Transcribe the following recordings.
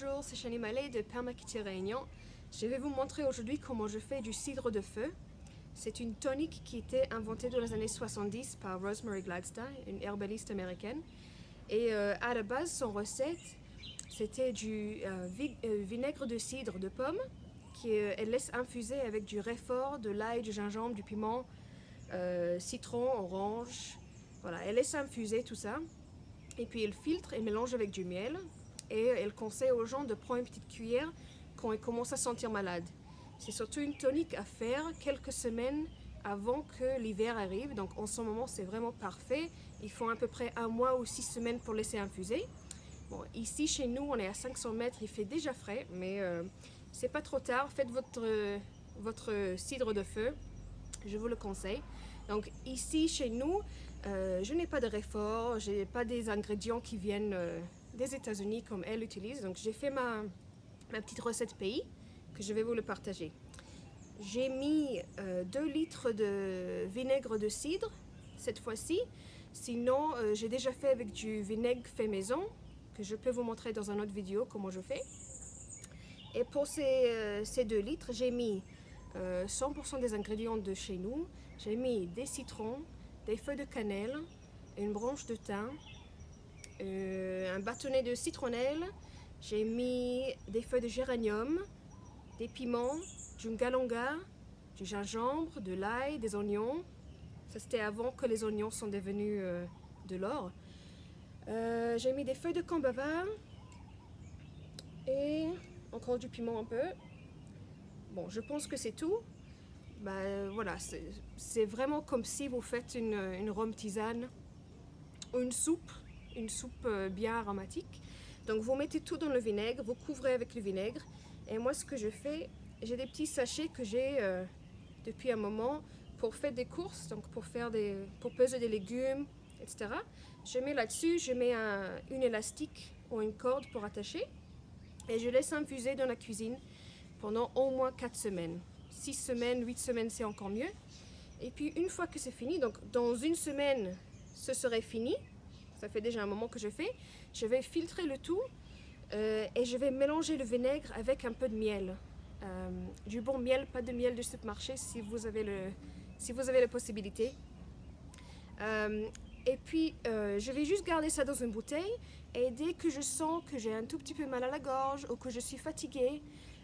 Bonjour, c'est Shani Mallet de Permaculture Réunion. Je vais vous montrer aujourd'hui comment je fais du cidre de feu. C'est une tonique qui était inventée dans les années 70 par Rosemary Gladstein, une herbaliste américaine. Et à la base, son recette, c'était du vinaigre de cidre de pomme qu'elle laisse infuser avec du réfort, de l'ail, du gingembre, du piment, citron, orange. Voilà, elle laisse infuser tout ça. Et puis elle filtre et mélange avec du miel. Et elle conseille aux gens de prendre une petite cuillère quand ils commencent à se sentir malades. C'est surtout une tonique à faire quelques semaines avant que l'hiver arrive. Donc en ce moment, c'est vraiment parfait. Il faut à peu près 1 mois ou 6 semaines pour laisser infuser. Bon, ici, chez nous, on est à 500 mètres. Il fait déjà frais, mais c'est pas trop tard. Faites votre cidre de feu. Je vous le conseille. Donc ici, chez nous, je n'ai pas de réfort. Je n'ai pas des ingrédients qui viennent des États-Unis comme elle utilise. Donc j'ai fait ma petite recette pays que je vais vous le partager. J'ai mis 2 litres de vinaigre de cidre cette fois-ci. Sinon, j'ai déjà fait avec du vinaigre fait maison que je peux vous montrer dans une autre vidéo comment je fais. Et pour ces 2 litres, j'ai mis 100% des ingrédients de chez nous. J'ai mis des citrons, des feuilles de cannelle, une branche de thym, un bâtonnet de citronnelle, j'ai mis des feuilles de géranium, des piments, du galonga, du gingembre, de l'ail, des oignons. Ça c'était avant que les oignons sont devenus de l'or. J'ai mis des feuilles de camp bavard et encore du piment un peu. Bon, je pense que c'est tout. Voilà, c'est vraiment comme si vous faites une rhum tisane ou une soupe bien aromatique. Donc vous mettez tout dans le vinaigre, vous couvrez avec le vinaigre. Et moi ce que je fais, j'ai des petits sachets que j'ai depuis un moment pour faire des courses, donc pour peser des légumes, etc. Je mets là-dessus, je mets une élastique ou une corde pour attacher et je laisse infuser dans la cuisine pendant au moins 4 semaines. 6 semaines, 8 semaines, c'est encore mieux. Et puis une fois que c'est fini, donc dans 1 semaine, ce serait fini. Ça fait déjà un moment que je fais. Je vais filtrer le tout et je vais mélanger le vinaigre avec un peu de miel. Du bon miel, pas de miel de supermarché si vous avez la possibilité. Et puis je vais juste garder ça dans une bouteille et dès que je sens que j'ai un tout petit peu mal à la gorge ou que je suis fatiguée,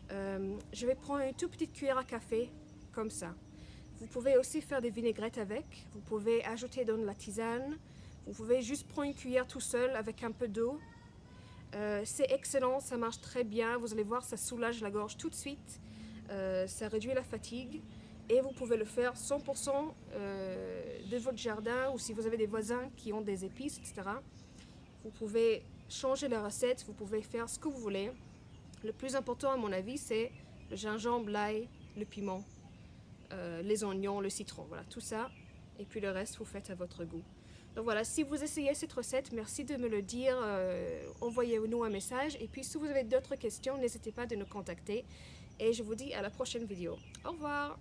je vais prendre une toute petite cuillère à café comme ça. Vous pouvez aussi faire des vinaigrettes avec, vous pouvez ajouter dans de la tisane, vous pouvez juste prendre une cuillère tout seul avec un peu d'eau. C'est excellent, ça marche très bien, vous allez voir, ça soulage la gorge tout de suite, ça réduit la fatigue et vous pouvez le faire 100% de votre jardin ou si vous avez des voisins qui ont des épices, etc. Vous pouvez changer la recette, vous pouvez faire ce que vous voulez. Le plus important à mon avis, c'est le gingembre, l'ail, le piment, les oignons, le citron, voilà, tout ça. Et puis le reste, vous faites à votre goût. Donc voilà, si vous essayez cette recette, merci de me le dire, envoyez-nous un message. Et puis si vous avez d'autres questions, n'hésitez pas de nous contacter. Et je vous dis à la prochaine vidéo. Au revoir!